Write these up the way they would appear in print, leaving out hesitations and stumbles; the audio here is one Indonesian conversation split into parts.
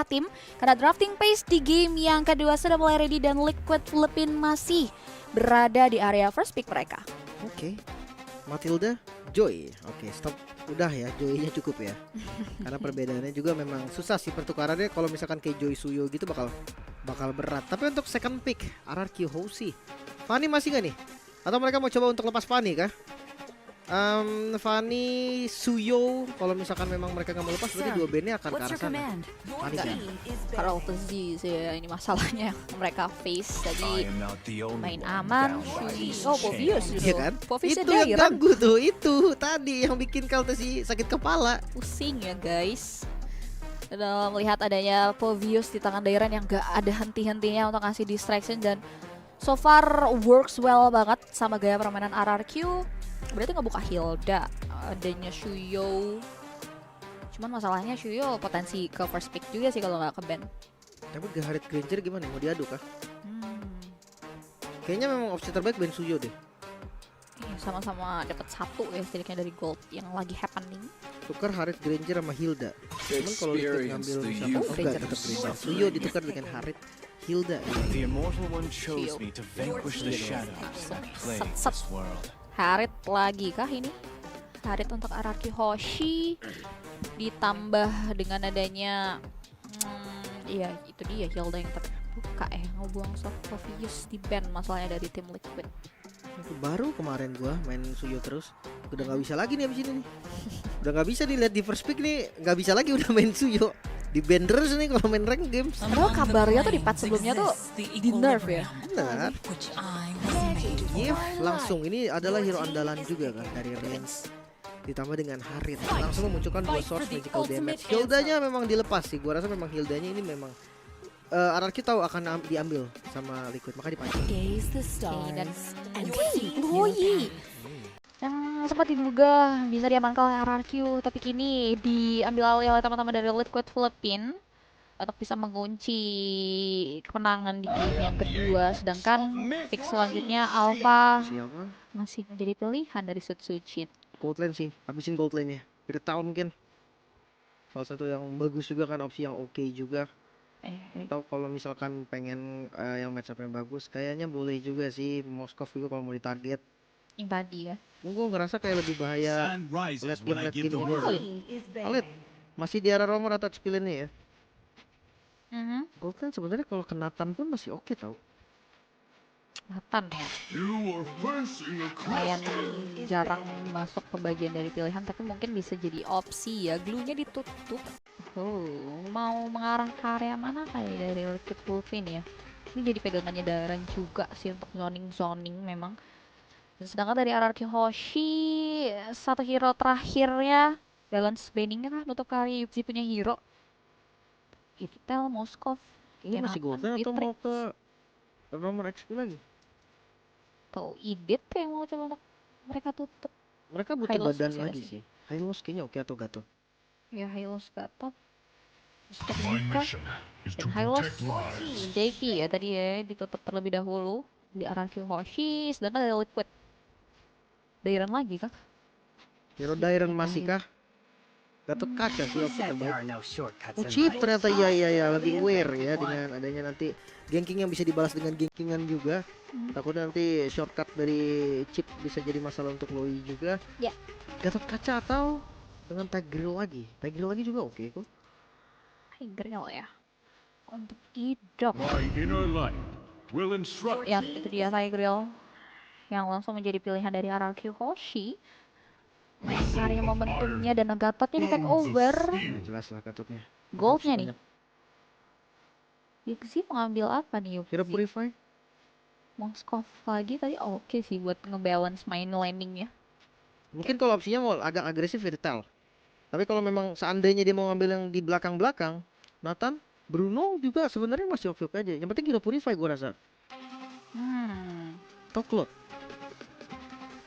tim karena drafting pace di game yang kedua sudah mulai ready dan Liquid Philippines masih berada di area first pick mereka. Oke. Matilda, Joy. Oke, stop. Udah ya, Joy-nya cukup ya. Karena perbedaannya juga memang susah sih pertukarannya. Kalau misalkan kayak Joy Suyo gitu bakal berat. Tapi untuk second pick, RRQ Hoshi. Fanny masih gak nih? Atau mereka mau coba untuk lepas Fanny kah? Fanny, Suyo, kalau misalkan memang mereka nggak mau lepas, berarti dua bandnya akan ke arah sana. Fanny kan? Karena sih ini masalahnya mereka face tadi main aman. Oh, Povius gitu. Iya kan? Povius Itu yang ganggu tuh, itu tadi yang bikin Kaltesi sakit kepala. Pusing ya guys. Dan melihat adanya Povius di tangan Dairan yang gak ada henti-hentinya untuk ngasih distraction dan so far works well banget sama gaya permainan RRQ. Berarti ngebuka Hilda, adanya Shuyo. Cuman masalahnya Shuyo potensi ke first pick juga sih kalau nggak ke ban. Tapi Gaharit Granger gimana? Mau diadu kah? Kayaknya memang opsi terbaik Ben Suyo deh. Sama-sama dapat satu ya setidaknya dari gold yang lagi happening. Tukar Harit Granger sama Hilda. Cuman kalau Liquid ngambil misalkan enggak tetap Granger. Suyo ditukar dengan Harit Hilda. The immortal one chose me to vanquish the shadows and play this world. Harit lagi kah ini? Harit untuk RRQ Hoshi ditambah dengan adanya iya itu dia Hilda yang terbuka ngebuang Povius di ban masalahnya dari tim Liquid. Baru kemarin gua main Suyo terus udah nggak bisa lagi nih abis ini nih. Udah nggak bisa dilihat di first pick nih, nggak bisa lagi udah main Suyo. Di ban terus nih kalau main rank games. Padahal kabarnya tuh di patch sebelumnya tuh di nerf ya. Benar. Yif langsung ini adalah hero andalan juga kan dari Reigns. Ditambah dengan Harit langsung memunculkan dua source magical damage. Hildanya memang dilepas sih. Gua rasa memang Hildanya ini memang RRQ tahu akan diambil sama Liquid maka dipancing. Dan Chloe yang sempat diduga bisa diamankan oleh RRQ tapi kini diambil alih oleh teman-teman dari Liquid Philippines untuk bisa mengunci kemenangan di game yang kedua, sedangkan pick selanjutnya Alpha masih menjadi pilihan dari Sutsuchin. Gold lane sih, habisin gold lane-nya. Beda tahun mungkin. Salah satu yang bagus juga kan, opsi yang oke juga. Atau kalau misalkan pengen yang matchup yang bagus, kayaknya boleh juga sih Moskov juga kalau mau ditarget. Yang tadi ya. Gue ngerasa kayak lebih bahaya late game Alit, masih di arah Romer atau Spillennya ya? Gold lane sebenarnya kalau kenatan pun masih oke tau. Nathan ya. Lumayan jarang masuk ke bagian dari pilihan tapi mungkin bisa jadi opsi ya. Glue-nya ditutup. Mau mengarah ke area mana kayak dari Liquid Philippines ya. Ini jadi pegangannya Dairan juga sih untuk zoning memang. Sedangkan dari RRQ Hoshi satu hero terakhirnya balance banningnya kan nutup kali Yupsi punya hero. Itel Moskov. Ini masih gold lane atau mau ke Romer XP lagi? Atau Idit yang mau coba untuk mereka tutup. Mereka butuh Hylos badan sih lagi sih. Hylos kayaknya oke atau Gatot. Ya Hylos Gatot. Dan Hylos JP ya tadi ya ditutup terlebih dahulu di RRQ Hoshi, sedangkan ada Liquid. Dairan lagi kah? Hero Dairan masih kah? Gatot kaca sih opsi terbaik. Cheap ternyata ya lebih aware ya dengan adanya nanti ganking yang bisa dibalas dengan gankingan juga. Takutnya nanti shortcut dari chip bisa jadi masalah untuk Loi juga. Ya. Gatot kaca atau dengan Tigreal lagi. Tigreal lagi juga oke kok. Tigreal ya. Untuk hidup. Ya itu dia Tigreal yang langsung menjadi pilihan dari RRQ Hoshi. Mencari momentumnya dan Gatotnya di take over. Jelas lah Gatotnya. Goldnya nih. Yuxi mengambil apa nih Yuxi? Hero Purify? Moskov lagi tadi oke sih buat ngebalance main landingnya. Mungkin kalau opsinya mau agak agresif ya Tel. Tapi kalau memang seandainya dia mau ngambil yang di belakang-belakang, Nathan, Bruno juga sebenarnya masih oke-oke aja. Yang penting Hero Purify gue rasa. Toklot.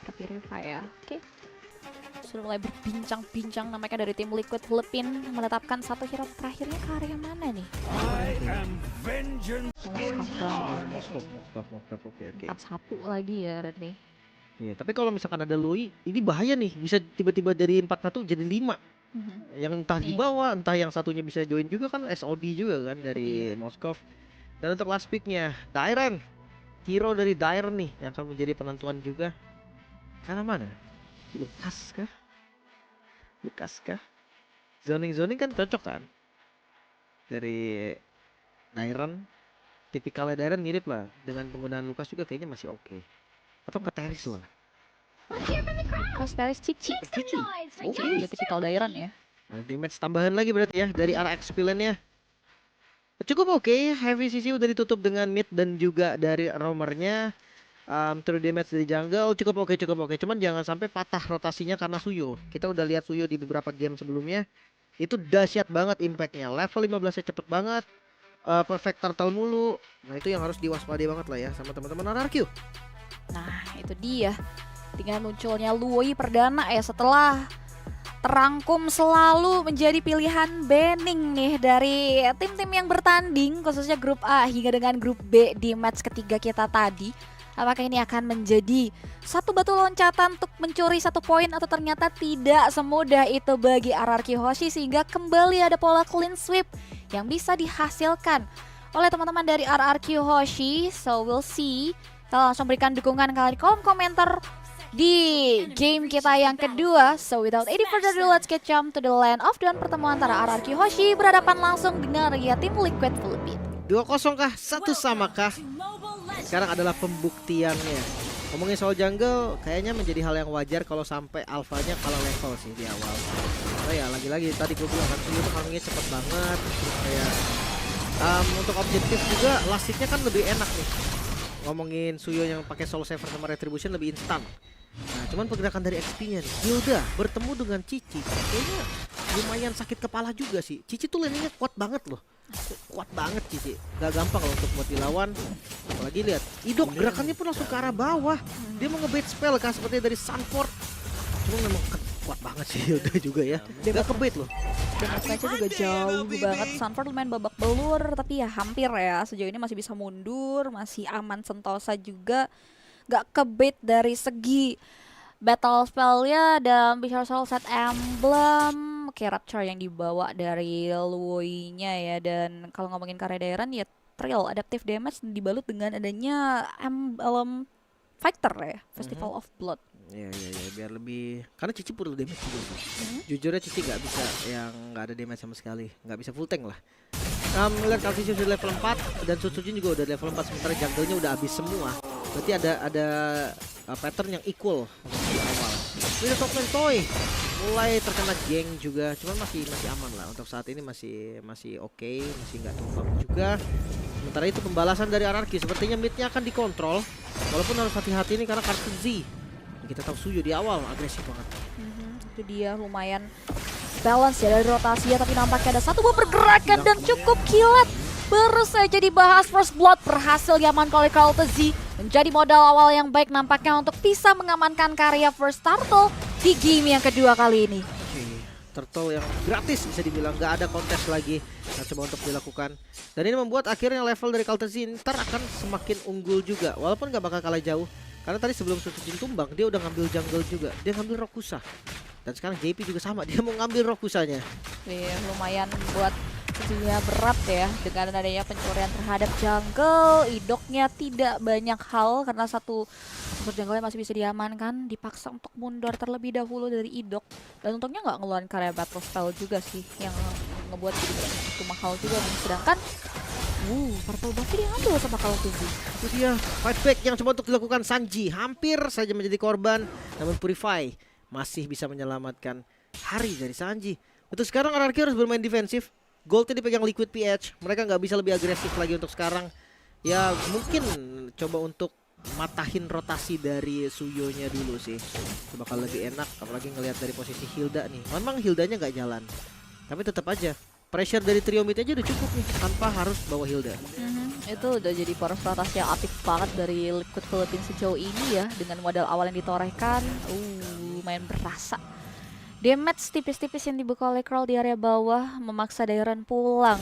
Hero Purify ya. Oke. Sudah mulai berbincang-bincang namanya dari tim Liquid Philippines menetapkan satu hero terakhirnya ke area mana nih? Oke. 4-1 lagi ya Rene. Iya, tapi kalau misalkan ada Loi, ini bahaya nih. Bisa tiba-tiba dari 4-1 jadi 5. Yang entah di Iya. bawah, entah yang satunya bisa join juga kan, SOD juga kan dari Moskov. Dan untuk last picknya Dairen, hero dari Dairen nih yang akan menjadi penentuan juga. Karena mana? Lukas kah? Lukas kah? Zoning kan cocok kan? Dari Dairen, tipikalnya Dairen mirip lah. Dengan penggunaan Lukas juga kayaknya masih oke. Atau ke Teris lah. Lukas, Teris, Cici. Cici. Cici juga tipikal Dairen ya. Nah, damage tambahan lagi berarti ya dari RX pilihannya. Cukup oke, Heavy CC udah ditutup dengan mid dan juga dari roamernya. True damage dari jungle cukup oke. Cuman jangan sampai patah rotasinya karena Suyo. Kita udah lihat Suyo di beberapa game sebelumnya. Itu dahsyat banget impactnya. Level 15-nya cepet banget. Perfect turtle mulu. Nah itu yang harus diwaspadai banget lah ya sama teman-teman RRQ. Nah, itu dia. Dengan munculnya Luoi perdana ya setelah terangkum selalu menjadi pilihan banning nih dari tim-tim yang bertanding, khususnya grup A hingga dengan grup B di match ketiga kita tadi. Apakah ini akan menjadi satu batu loncatan untuk mencuri 1 poin atau ternyata tidak semudah itu bagi RRQ Hoshi, sehingga kembali ada pola clean sweep yang bisa dihasilkan oleh teman-teman dari RRQ Hoshi. So we'll see. Kita langsung berikan dukungan kalian di kolom komentar di game kita yang kedua. So without any further ado, let's get jump to the land of Dawn. Pertemuan antara RRQ Hoshi berhadapan langsung dengan Ria tim Liquid Philippines. 2-0 kah? 1 sama kah? Sekarang adalah pembuktiannya. Ngomongin soal jungle, kayaknya menjadi hal yang wajar kalau sampai alfanya kalah level sih di awal. Karena ya lagi-lagi tadi gue bilang kan Suyo tuh farmingnya cepet banget. Kayak untuk objektif juga lasitnya kan lebih enak nih. Ngomongin Suyo yang pakai Soul Saver sama Retribution lebih instan. Nah cuman pergerakan dari XP-nya nih, Hilda bertemu dengan Cici, kayaknya lumayan sakit kepala juga sih. Cici tuh laninnya kuat banget loh. Kuat banget Cici, gak gampang loh untuk buat dilawan. Apalagi lihat Idok gerakannya pun langsung ke arah bawah. Dia mau ngebait spell kan seperti dari Sunford. Cuma memang kuat banget sih Hilda juga ya. Gak kebait loh. Damage-nya juga jauh banget. Sunford lumayan babak belur, tapi ya hampir ya. Sejauh ini masih bisa mundur, masih aman sentosa juga. Gak kebait dari segi battle spell-nya dan Visual Soul Set Emblem, kayak Rapture yang dibawa dari Luoi-nya ya. Dan kalau ngomongin karya Dairen ya Trill, Adaptive Damage dibalut dengan adanya Emblem Fighter ya, Festival of Blood. Ya biar lebih, karena Cici perlu damage juga sih. Jujurnya Cici nggak bisa yang nggak ada damage sama sekali, nggak bisa full tank lah. Lihat Kalsisius udah level 4 dan Sutsujin juga udah level 4, sementara jungle-nya udah habis semua. Berarti ada pattern yang equal di awal. Ini top lane Toy mulai terkena geng juga, cuman masih aman lah untuk saat ini, masih oke, masih nggak tumbang juga. Sementara itu pembalasan dari RRQ sepertinya midnya akan dikontrol, walaupun harus hati-hati nih karena kartu Z. Kita tahu Suyo di awal agresif banget. Itu dia lumayan balance ya dari rotasinya, tapi nampaknya ada satu buah pergerakan dan cukup kilat. Baru saja dibahas First Blood berhasil diamankan oleh Z, menjadi modal awal yang baik nampaknya untuk bisa mengamankan karya First Turtle di game yang kedua kali ini. Turtle yang gratis bisa dibilang, gak ada kontes lagi yang coba untuk dilakukan. Dan ini membuat akhirnya level dari Kaltezin ntar akan semakin unggul juga, walaupun gak bakal kalah jauh. Karena tadi sebelum Sutsujin tumbang dia udah ngambil jungle juga, dia ngambil Rokusa. Dan sekarang JP juga sama, dia mau ngambil Rokusanya. Iya, lumayan buat Sutsujinnya berat ya dengan adanya pencurian terhadap jungle. Idoknya tidak banyak hal karena satu jungle-nya masih bisa diamankan, dipaksa untuk mundur terlebih dahulu dari Idok. Dan untungnya nggak ngeluarin karya battle spell juga sih yang ngebuat jadi begitu mahal juga nih. Sedangkan Purple Buff diambil sama kalau tinggi. Itu dia fight back yang coba untuk dilakukan Sanji, hampir saja menjadi korban, namun Purify masih bisa menyelamatkan hari dari Sanji. Untuk sekarang RRQ harus bermain defensif. Goldnya dipegang Liquid PH, mereka nggak bisa lebih agresif lagi untuk sekarang. Ya mungkin coba untuk matahin rotasi dari Suyo-nya dulu sih, itu bakal lebih enak. Apalagi ngelihat dari posisi Hilda nih, memang Hildanya nggak jalan, tapi tetap aja pressure dari trio mid aja udah cukup nih tanpa harus bawa Hilda. Itu udah jadi poros rotasi yang aktif banget dari Liquid Philippines sejauh ini ya, dengan modal awal yang ditorehkan. Lumayan berasa. Damage tipis-tipis yang dibuka oleh Crawl di area bawah memaksa Dairen pulang.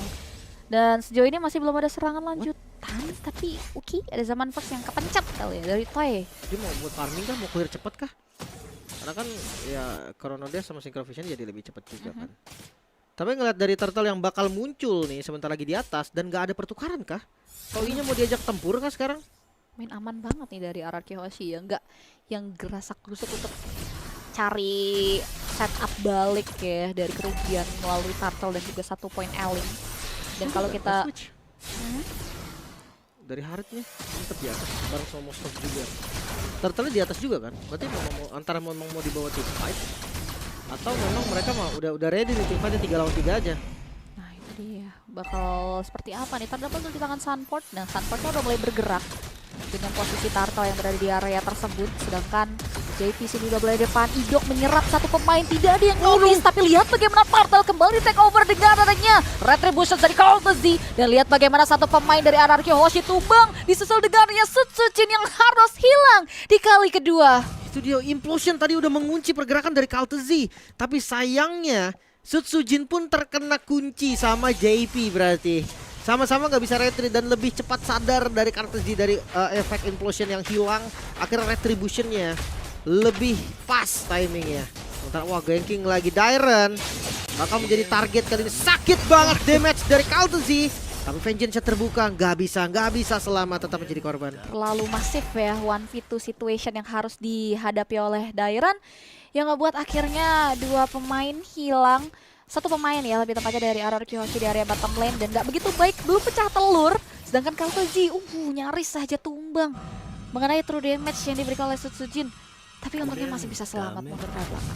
Dan sejauh ini masih belum ada serangan lanjutan, tapi ada Zaman Fox yang kepencet kali ya dari Toy. Dia mau buat farming kah? Mau clear cepet kah? karena kan ya Chronodeath sama Synchrovision jadi lebih cepat juga kan. Tapi ngeliat dari Turtle yang bakal muncul nih sebentar lagi di atas dan gak ada pertukaran kah? Toinya mau diajak tempur kah sekarang? Main aman banget nih dari RRQ Hoshi ya, nggak yang gerasak gerusuk untuk cari setup balik ya dari kerugian melalui Turtle dan juga 1 poin Elling. Dan kalau kita dari Haritnya tetap di atas bareng sama Moskov juga. Turtle di atas juga kan? Berarti antara memang mau dibawa tim fight atau memang mereka mah udah ready nih tim fight 3 lawan 3 aja. Nah itu dia, bakal seperti apa nih? Terdapat di tangan Sunport. Nah Sunportnya udah mulai bergerak dengan posisi Turtle yang berada di area tersebut, sedangkan JP sini udah mulai depan. Idok menyerap satu pemain, tidak ada yang notice, tapi lihat bagaimana Turtle kembali take over dengan adanya Retribution dari Courtesy, dan lihat bagaimana satu pemain dari RRQ Hoshi tumbang disusul dengannya Sutsujin yang harus hilang di kali kedua. Itu dia, Implosion tadi udah mengunci pergerakan dari Courtesy, tapi sayangnya Sutsujin pun terkena kunci sama JP berarti. Sama-sama nggak bisa retreat dan lebih cepat sadar dari Courtesy dari efek Implosion yang hilang. Akhirnya Retributionnya lebih pas timingnya. Sementara wah ganking lagi Dairon bakal menjadi target kali ini. Sakit banget damage dari Courtesy. Tapi Vengeance terbuka, nggak bisa selamat, tetap menjadi korban. Terlalu masif ya 1v2 situation yang harus dihadapi oleh Dairon, yang ngebuat akhirnya dua pemain hilang. Satu pemain ya lebih tepatnya dari RRQ Hoshi di area bottom lane dan nggak begitu baik, belum pecah telur. Sedangkan Courtesy nyaris saja tumbang mengenai true damage yang diberikan oleh Sutsujin. Tapi untungnya masih bisa selamat mundur ke belakang.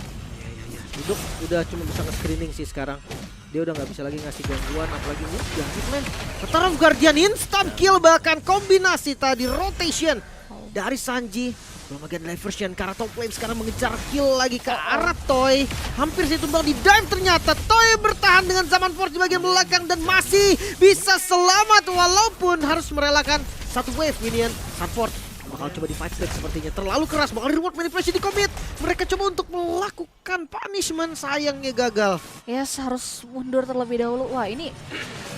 Duduk udah cuma bisa nge-screening sih sekarang. Dia udah nggak bisa lagi ngasih gangguan, apalagi gangguan man. Veteran Guardian instant kill, bahkan kombinasi tadi rotation dari Sanji. Belum bagian diversion karena top lane sekarang mengejar kill lagi ke arah Toy. Hampir sih tumbang di dive ternyata. Toy bertahan dengan Zaman Force di bagian belakang dan masih bisa selamat walaupun harus merelakan satu wave minion. Support bakal coba di fight back sepertinya, terlalu keras, bakal reward manipulation di commit. Mereka coba untuk melakukan punishment, sayangnya gagal. Yes, harus mundur terlebih dahulu. Wah ini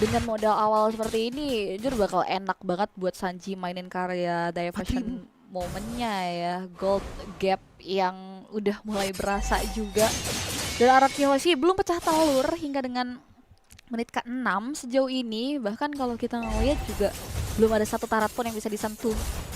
dengan modal awal seperti ini jujur bakal enak banget buat Sanji mainin karya diversion momennya ya. Gold gap yang udah mulai berasa juga. Dan RRQ Hoshi belum pecah telur hingga dengan menit ke-6 sejauh ini. Bahkan kalau kita ngeliat juga belum ada satu tarat pun yang bisa disentuh.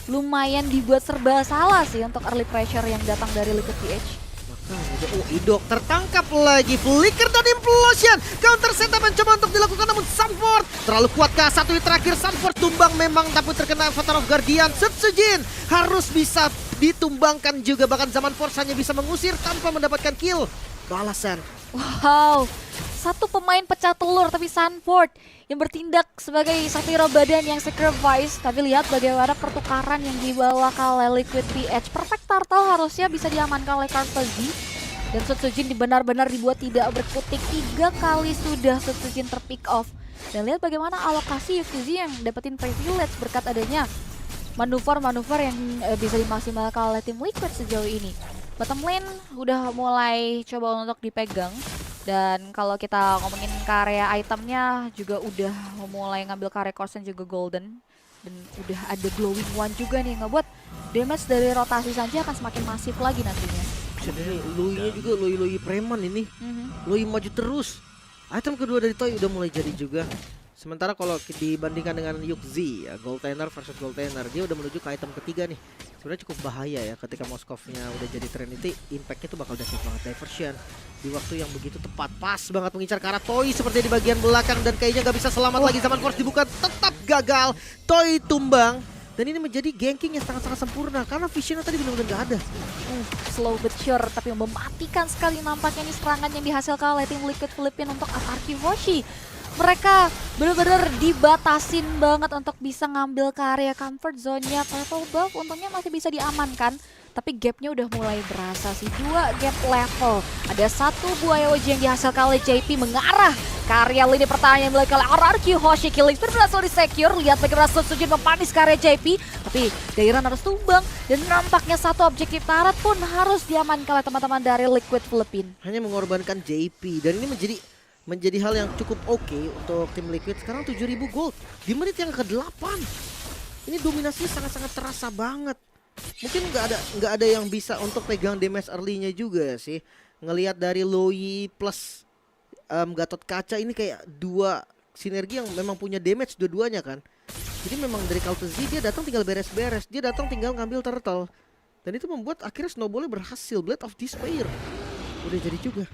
Lumayan dibuat serba salah sih untuk early pressure yang datang dari Liquid PH. Oh, Idok tertangkap lagi. Flicker dan Implosion. Counter setup mencoba untuk dilakukan namun Sunford terlalu kuat kah? Satu hit terakhir Sunford tumbang memang, tapi terkena Veteran of Guardian. Sutsujin harus bisa ditumbangkan juga, bahkan Zaman Force hanya bisa mengusir tanpa mendapatkan kill. Balasan. Wow, satu pemain pecah telur tapi Sunford yang bertindak sebagai satu hero badan yang sacrifice. Tapi lihat bagaimana pertukaran yang dibawa oleh Liquid PH. Perfect Turtle harusnya bisa diamankan oleh Courtesy. Dan Sutsujin benar-benar dibuat tidak berkutik. 3 kali sudah Sutsujin terpick off. Dan lihat bagaimana alokasi Yukizi yang dapetin privilege berkat adanya manuver-manuver yang bisa dimaksimalkan oleh tim Liquid sejauh ini. Bottom lane udah mulai coba untuk dipegang. Dan kalau kita ngomongin karya itemnya juga udah mulai ngambil karya Corsen juga golden. Dan udah ada glowing one juga nih, ngebuat damage dari rotasi Sanji akan semakin masif lagi nantinya. Sebenarnya Lui-nya juga Lui preman ini. Lui maju terus. Item kedua dari Toy udah mulai jadi juga. Sementara kalau dibandingkan dengan Yuxi ya, Goldtainer versus Goldtainer, dia udah menuju ke item ketiga nih. Sebenarnya cukup bahaya ya ketika Moskovnya udah jadi Trinity, impactnya tuh bakal dahsyat banget. Diversion di waktu yang begitu tepat, pas banget mengincar ke arah Toy seperti di bagian belakang dan kayaknya gak bisa selamat lagi. Zaman Force dibuka, tetap gagal. Toy tumbang. Dan ini menjadi ganking yang sangat-sangat sempurna karena visionnya tadi benar-benar gak ada. Slow but sure, tapi mematikan sekali nampaknya ini serangan yang dihasilkan oleh tim Liquid Philippines untuk RRQ Hoshi. Mereka benar-benar dibatasin banget untuk bisa ngambil ke area comfort zone-nya. Purple buff untungnya masih bisa diamankan, tapi gapnya udah mulai berasa sih. 2 gap level. Ada 1 buaya OG yang dihasilkan oleh JP mengarah ke area lini pertahanan yang dimiliki oleh RRQ Hoshi. Killing Spree berhasil di-secure. Lihat bagaimana Sutsujin mempanis ke area JP, tapi Dairon harus tumbang. Dan nampaknya satu objektif tarat pun harus diamankan oleh teman-teman dari Liquid Philippines. Hanya mengorbankan JP dan ini menjadi hal yang cukup oke untuk tim Liquid. Sekarang 7.000 gold di menit yang ke-8. Ini dominasinya sangat-sangat terasa banget. mungkin nggak ada yang bisa untuk pegang damage early-nya juga sih. Ngelihat dari Loi plus Gatot Kaca ini kayak dua sinergi yang memang punya damage dua-duanya kan. Jadi memang dari Call to Z dia datang tinggal beres-beres, dia datang tinggal ngambil turtle. Dan itu membuat akhirnya snowballnya berhasil. Blade of Despair udah jadi juga.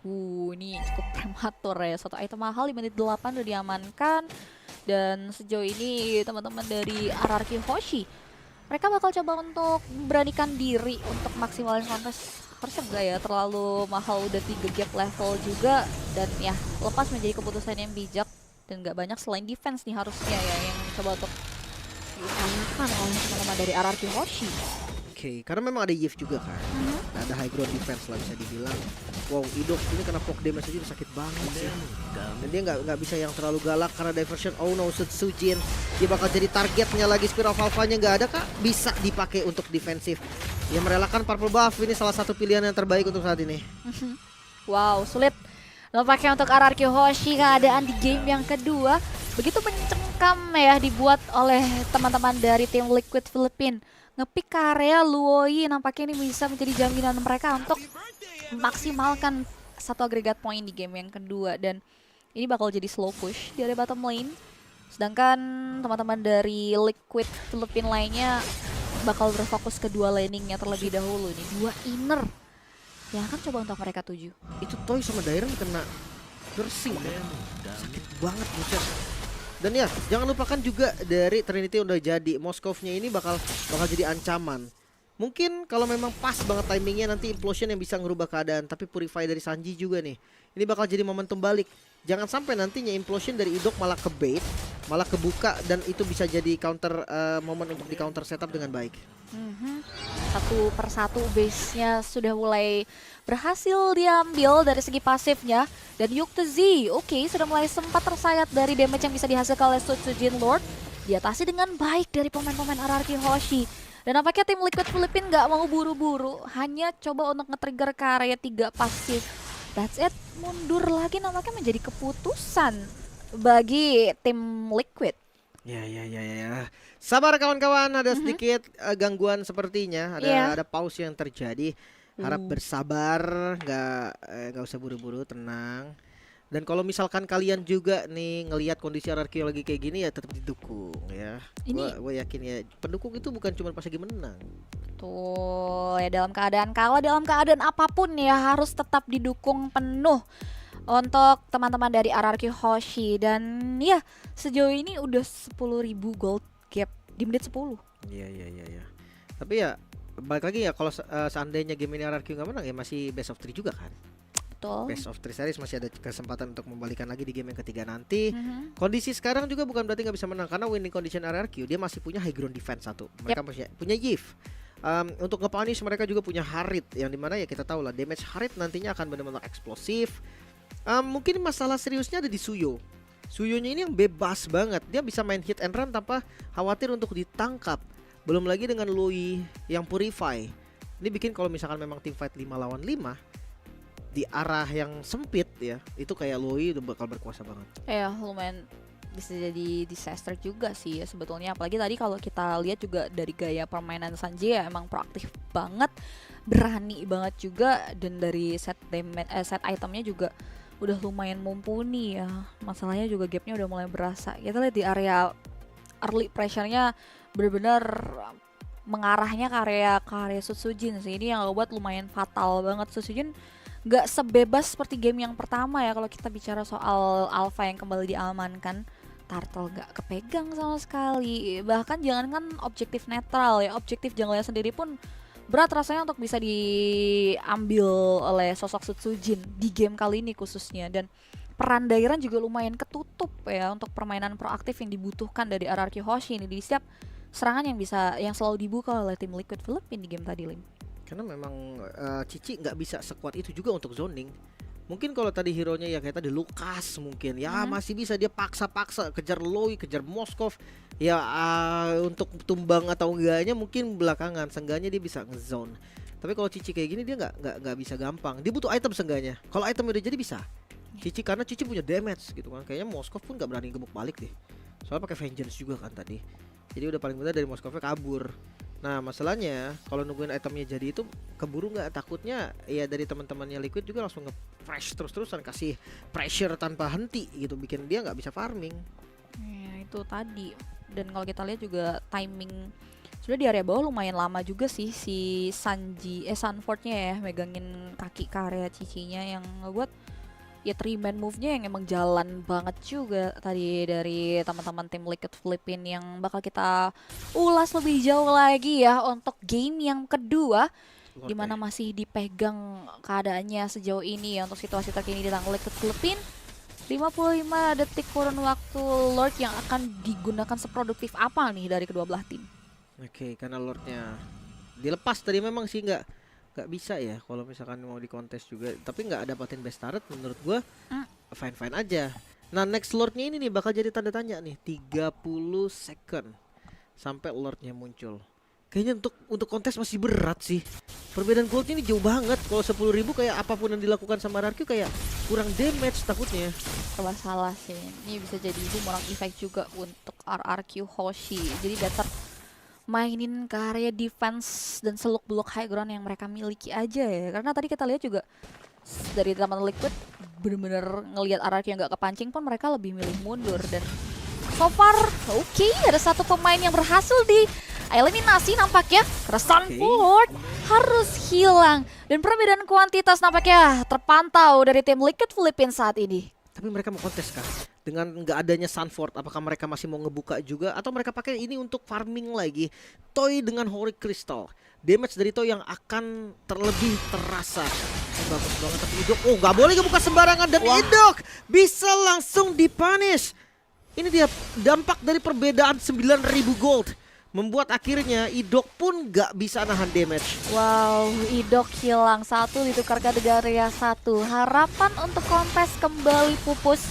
Ini cukup prematur ya. Satu item mahal di menit 8 udah diamankan. Dan sejauh ini teman-teman dari RRQ Hoshi, mereka bakal coba untuk beranikan diri untuk maksimalin kontes. Harusnya enggak ya, terlalu mahal, udah 3 gap level juga. Dan ya, lepas menjadi keputusan yang bijak. Dan nggak banyak selain defense nih harusnya ya yang coba untuk diusahakan oleh teman-teman dari RRQ Hoshi. Oke, karena memang ada Yves juga kan. Ada high ground defense lah bisa dibilang. Wow, Idok ini kena poke damage aja udah sakit banget sih. Dan dia nggak bisa yang terlalu galak karena diversion. Oh no, Sujin dia bakal jadi targetnya lagi. Spear of Alpha-nya nggak ada kak, bisa dipakai untuk defensif. Dia merelakan purple buff, ini salah satu pilihan yang terbaik untuk saat ini. Wow, sulit nampaknya untuk RRQ Hoshi keadaan di game yang kedua. Begitu mencengkam ya dibuat oleh teman-teman dari tim Liquid Philippines. Ngepick area Luoi nampaknya ini bisa menjadi jaminan mereka untuk memaksimalkan satu agregat point di game yang kedua. Dan ini bakal jadi slow push di area bottom lane. Sedangkan teman-teman dari Liquid Philippines lainnya bakal berfokus ke dua laningnya terlebih dahulu nih. Dua inner yang akan coba untuk mereka tuju. Itu Toy sama Dairen kena piercing ya. Sakit banget buset. Dan ya jangan lupakan juga dari Trinity udah jadi. Moskovnya ini bakal jadi ancaman. Mungkin kalau memang pas banget timingnya nanti Implosion yang bisa ngerubah keadaan. Tapi Purify dari Sanji juga nih, ini bakal jadi momentum balik. Jangan sampai nantinya Implosion dari Idok malah ke bait, malah kebuka, dan itu bisa jadi counter momen untuk di counter setup dengan baik. Satu persatu base-nya sudah mulai berhasil diambil dari segi pasifnya. Dan Yukta Z, oke, sudah mulai sempat tersayat dari damage yang bisa dihasilkan oleh Sujin Lord. Diatasi dengan baik dari pemain-pemain RRQ Hoshi. Dan nampaknya tim Liquid Philippines nggak mau buru-buru, hanya coba untuk nge-trigger ke area 3 pasif. That's it, mundur lagi nampaknya menjadi keputusan bagi tim Liquid. Ya. Sabar kawan-kawan, ada sedikit gangguan sepertinya, ada pause yang terjadi. Harap bersabar, nggak usah buru-buru, tenang. Dan kalau misalkan kalian juga nih ngelihat kondisi RRQ lagi kayak gini ya tetap didukung ya. Gue yakin ya pendukung itu bukan cuma pas lagi menang. Tuh ya, dalam keadaan kalah, dalam keadaan apapun ya harus tetap didukung penuh untuk teman-teman dari RRQ Hoshi. Dan ya sejauh ini udah 10.000 gold gap di menit 10. Iya. Tapi ya balik lagi ya, kalau seandainya game ini RRQ nggak menang ya masih best of 3 juga kan. Best of 3 series masih ada kesempatan untuk membalikan lagi di game yang ketiga nanti. Kondisi sekarang juga bukan berarti nggak bisa menang, karena winning condition RRQ dia masih punya high ground defense satu. Mereka masih punya Yves. Untuk nge-punish mereka juga punya Harit, yang dimana ya kita tahu lah damage Harit nantinya akan benar-benar eksplosif. Mungkin masalah seriusnya ada di Suyo. Suyonya ini yang bebas banget, dia bisa main hit and run tanpa khawatir untuk ditangkap. Belum lagi dengan Loi yang Purify. Ini bikin kalau misalkan memang team fight 5 lawan 5 di arah yang sempit ya, itu kayak Loi udah bakal berkuasa banget. Ya lumayan bisa jadi disaster juga sih ya sebetulnya. Apalagi tadi kalau kita lihat juga dari gaya permainan Sanji ya emang proaktif banget, berani banget juga. Dan dari set itemnya juga udah lumayan mumpuni ya. Masalahnya juga gapnya udah mulai berasa. Kita lihat di area early pressure-nya benar-benar mengarahnya ke area Sujin sih. Ini yang buat lumayan fatal banget. Sujin nggak sebebas seperti game yang pertama ya. Kalau kita bicara soal Alpha yang kembali diamankan, Turtle nggak kepegang sama sekali. Bahkan jangankan objektif netral ya, objektif jungle-nya sendiri pun berat rasanya untuk bisa diambil oleh sosok Sujin di game kali ini khususnya. Dan peran Dairen juga lumayan ketutup ya untuk permainan proaktif yang dibutuhkan dari RRQ Hoshi ini di setiap serangan yang selalu dibuka oleh tim Liquid Philippines di game tadi, Lim. Karena memang Cici nggak bisa sekuat itu juga untuk zoning. Mungkin kalau tadi hero-nya ya kayak tadi Lukas mungkin ya masih bisa dia paksa-paksa kejar Loi, kejar Moskov ya, untuk tumbang atau enggaknya mungkin belakangan, seenggaknya dia bisa nge-zone. Tapi kalau Cici kayak gini dia nggak bisa gampang. Dia butuh item seenggaknya. Kalau item udah jadi bisa. Cici karena Cici punya damage gitu kan. Kayaknya Moskov pun nggak berani gebuk balik deh. Soalnya pakai vengeance juga kan tadi. Jadi udah paling benar dari Moskovnya kabur. Nah masalahnya kalau nungguin itemnya jadi itu keburu nggak, takutnya ya dari teman-temannya Liquid juga langsung nge-fresh terus-terusan kasih pressure tanpa henti gitu, bikin dia nggak bisa farming. Ya, itu tadi. Dan kalau kita lihat juga timing sudah di area bawah lumayan lama juga sih si Sanfordnya ya megangin kaki ke area cicinya yang ngebuat ya 3-man move-nya yang emang jalan banget juga tadi dari teman-teman tim Liquid Philippines yang bakal kita ulas lebih jauh lagi ya untuk game yang kedua di mana masih dipegang keadaannya sejauh ini ya untuk situasi terkini di tangan Liquid Philippines. 55 detik kurun waktu Lord yang akan digunakan seproduktif apa nih dari kedua belah tim? Oke, karena Lordnya dilepas tadi memang sih nggak bisa ya kalau misalkan mau di kontes juga, tapi nggak dapatin best turret menurut gua fine fine aja. Nah next Lordnya ini nih bakal jadi tanda tanya nih, 30 second sampai Lordnya muncul. Kayaknya untuk kontes masih berat sih. Perbedaan gold ini jauh banget. Kalau 10.000 kayak apapun yang dilakukan sama RRQ kayak kurang damage takutnya. Coba salah sih. Ini bisa jadi bumerang effect juga untuk RRQ Hoshi. Jadi better mainin ke area defense dan seluk-beluk high ground yang mereka miliki aja ya. Karena tadi kita lihat juga dari teman Liquid bener-bener ngelihat RRQ yang gak kepancing pun mereka lebih milih mundur. Dan so far oke, ada satu pemain yang berhasil di eliminasi nampaknya. Keresan Sanford harus hilang. Dan perbedaan kuantitas nampaknya terpantau dari tim Liquid Philippines saat ini. Tapi mereka mau kontes kah? Dengan nggak adanya Sanford, apakah mereka masih mau ngebuka juga? Atau mereka pakai ini untuk farming lagi? Toy dengan Horrid Crystal. Damage dari Toy yang akan terlebih terasa. Bagus banget, tapi Idok, oh nggak boleh ngebuka sembarangan. Dan Idok bisa langsung dipunish. Ini dia dampak dari perbedaan 9.000 gold. Membuat akhirnya Idok pun gak bisa nahan damage. Wow, Idok hilang satu ditukarkan dengan area satu. Harapan untuk kontes kembali pupus.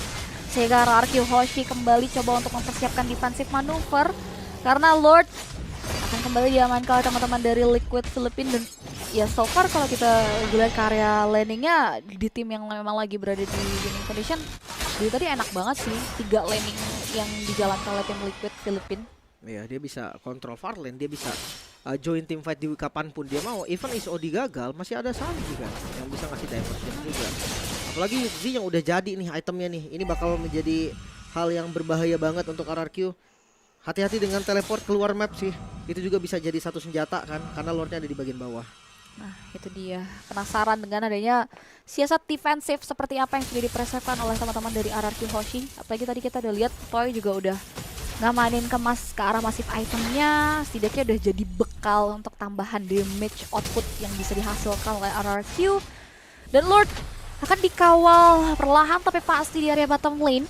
Sehingga RRQ Hoshi kembali coba untuk mempersiapkan defensive manuver. Karena Lord akan kembali diamankan oleh teman-teman dari Liquid Philippines. Dan ya so far kalau kita lihat karya landingnya di tim yang memang lagi berada di winning condition, jadi tadi enak banget sih 3 landing yang dijalankan oleh tim Liquid Philippines. Ya, dia bisa kontrol far lane, dia bisa join team fight di kapanpun dia mau. Even ISOD gagal, masih ada Sanji kan yang bisa ngasih diversion juga. Apalagi Yuzi yang udah jadi nih itemnya nih. Ini bakal menjadi hal yang berbahaya banget untuk RRQ. Hati-hati dengan teleport keluar map sih. Itu juga bisa jadi satu senjata kan, karena lordnya ada di bagian bawah. Nah itu dia, penasaran dengan adanya siasat defensif seperti apa yang sudah dipersiapkan oleh teman-teman dari RRQ Hoshi. Apalagi tadi kita udah lihat Toy juga udah ngamanin kemas ke arah masif itemnya, setidaknya udah jadi bekal untuk tambahan damage output yang bisa dihasilkan oleh RRQ. Dan Lord akan dikawal perlahan tapi pasti di area bottom lane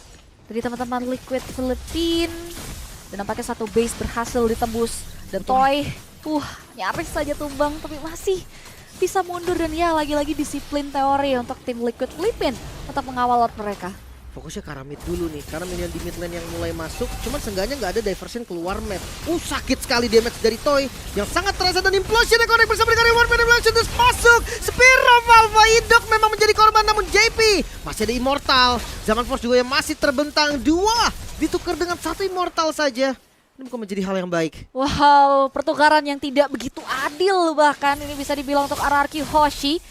dari teman-teman Liquid Philippines. Dan nampaknya satu base berhasil ditembus. Dan Toy nyaris saja tumbang tapi masih bisa mundur. Dan ya lagi-lagi disiplin teori untuk tim Liquid Philippines untuk mengawal Lord mereka. Fokusnya ke arah mid dulu nih, karena minion di mid lane yang mulai masuk. Cuman seenggaknya nggak ada diversion keluar map. Sakit sekali damage dari Toy yang sangat terasa. Dan implosion connect bersama dengan reward manipulation terus masuk. Spiro Valva Idok memang menjadi korban, namun JP masih ada Immortal. Zaman Force juga yang masih terbentang, 2 ditukar dengan 1 Immortal saja. Ini bukan menjadi hal yang baik. Wow, pertukaran yang tidak begitu adil bahkan ini bisa dibilang untuk RRQ Hoshi.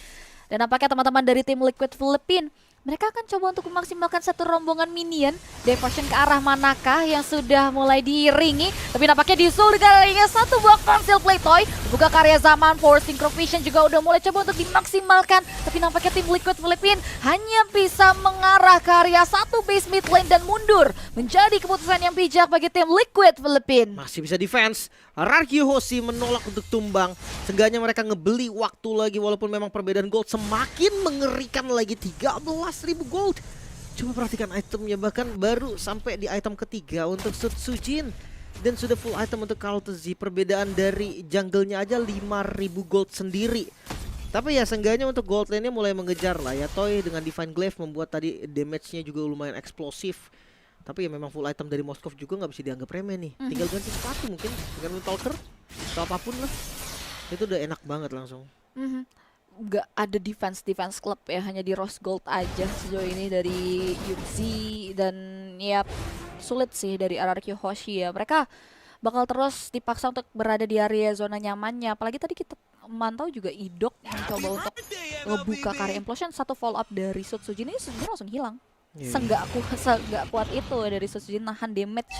Dan nampaknya teman-teman dari tim Liquid Philippines, mereka akan coba untuk memaksimalkan satu rombongan minion. Diversion ke arah manakah yang sudah mulai diiringi. Tapi nampaknya disul dengan adanya satu buah conceal play Toy. Buka karya zaman Force Synchrovision juga udah mulai coba untuk dimaksimalkan. Tapi nampaknya tim Liquid Philippines hanya bisa mengarah ke area satu base mid lane dan mundur. Menjadi keputusan yang bijak bagi tim Liquid Philippines. Masih bisa defense. RRQ Hoshi menolak untuk tumbang. Seenggaknya mereka ngebeli waktu lagi, walaupun memang perbedaan gold semakin mengerikan lagi. 13.000 gold. Coba perhatikan itemnya, bahkan baru sampai di item ketiga untuk Sujin. Dan sudah full item untuk Kaltezi. Perbedaan dari jungle-nya aja 5.000 gold sendiri. Tapi ya seenggaknya untuk gold lane-nya mulai mengejar lah ya. Toy dengan Divine Glaive membuat tadi damage-nya juga lumayan eksplosif. Tapi ya memang full item dari Moskov juga nggak bisa dianggap remeh nih. Tinggal ganti sepatu mungkin dengan Talker atau apapun lah. Itu udah enak banget langsung. Nggak ada defense club ya, hanya di Rose Gold aja sejauh ini dari Yuzi. Dan ya sulit sih dari RRQ Hoshi ya. Mereka bakal terus dipaksa untuk berada di area zona nyamannya. Apalagi tadi kita mantau juga Idok yang coba untuk ngebuka karya Implosion, satu follow up dari Sutsujin ini sebenarnya langsung hilang. Senggak kuat itu dari Sutsujin nahan damage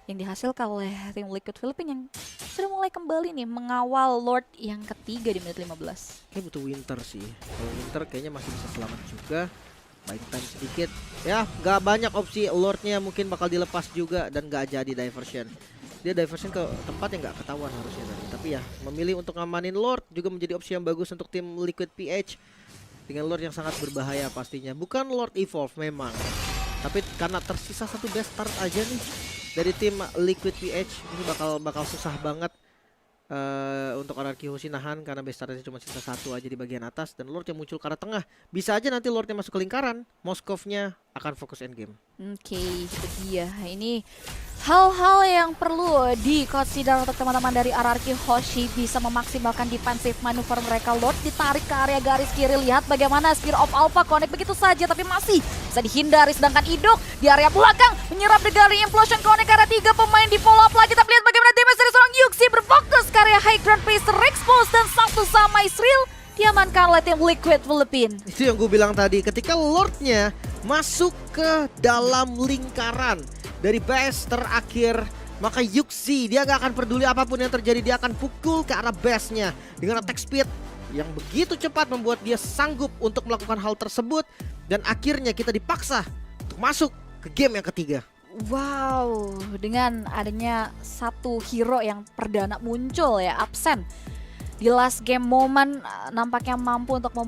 yang dihasilkan oleh tim Liquid Philippines yang sudah mulai kembali nih mengawal Lord yang ketiga di menit 15. Kayak butuh Winter sih. Kalau Winter kayaknya masih bisa selamat juga. Buying time sedikit. Ya, nggak banyak opsi. Lordnya mungkin bakal dilepas juga dan nggak jadi diversion. Dia diversion ke tempat yang nggak ketahuan harusnya tadi. Tapi ya, memilih untuk ngamanin Lord juga menjadi opsi yang bagus untuk tim Liquid PH. Dengan Lord yang sangat berbahaya pastinya. Bukan Lord Evolve memang. Tapi karena tersisa satu best start aja nih dari tim Liquid PH, ini bakal susah banget untuk RRQ Hoshinahan karena base startnya cuma sisa satu aja di bagian atas dan Lord yang muncul ke arah tengah. Bisa aja nanti Lordnya masuk ke lingkaran, Moskovnya akan fokus endgame. Oke, itu dia. Ini hal-hal yang perlu dikonsider untuk teman-teman dari RRQ Hoshi bisa memaksimalkan defensive manuver mereka. Lord ditarik ke area garis kiri, lihat bagaimana Spear of Alpha connect begitu saja tapi masih bisa dihindari, sedangkan Idok di area belakang menyerap dari Implosion connect ke arah 3 pemain di follow up lagi. Tapi lihat bagaimana damage dari seorang Yuxi berfokus ke area High Ground Pacer expose dan satu sama Israel diamankan oleh tim Liquid Philippines. Itu yang gue bilang tadi, ketika Lordnya masuk ke dalam lingkaran dari base terakhir, maka Yuxi dia gak akan peduli apapun yang terjadi, dia akan pukul ke arah base-nya dengan attack speed yang begitu cepat membuat dia sanggup untuk melakukan hal tersebut dan akhirnya kita dipaksa untuk masuk ke game yang ketiga. Wow, dengan adanya satu hero yang perdana muncul ya, absen di last game momen, nampaknya mampu untuk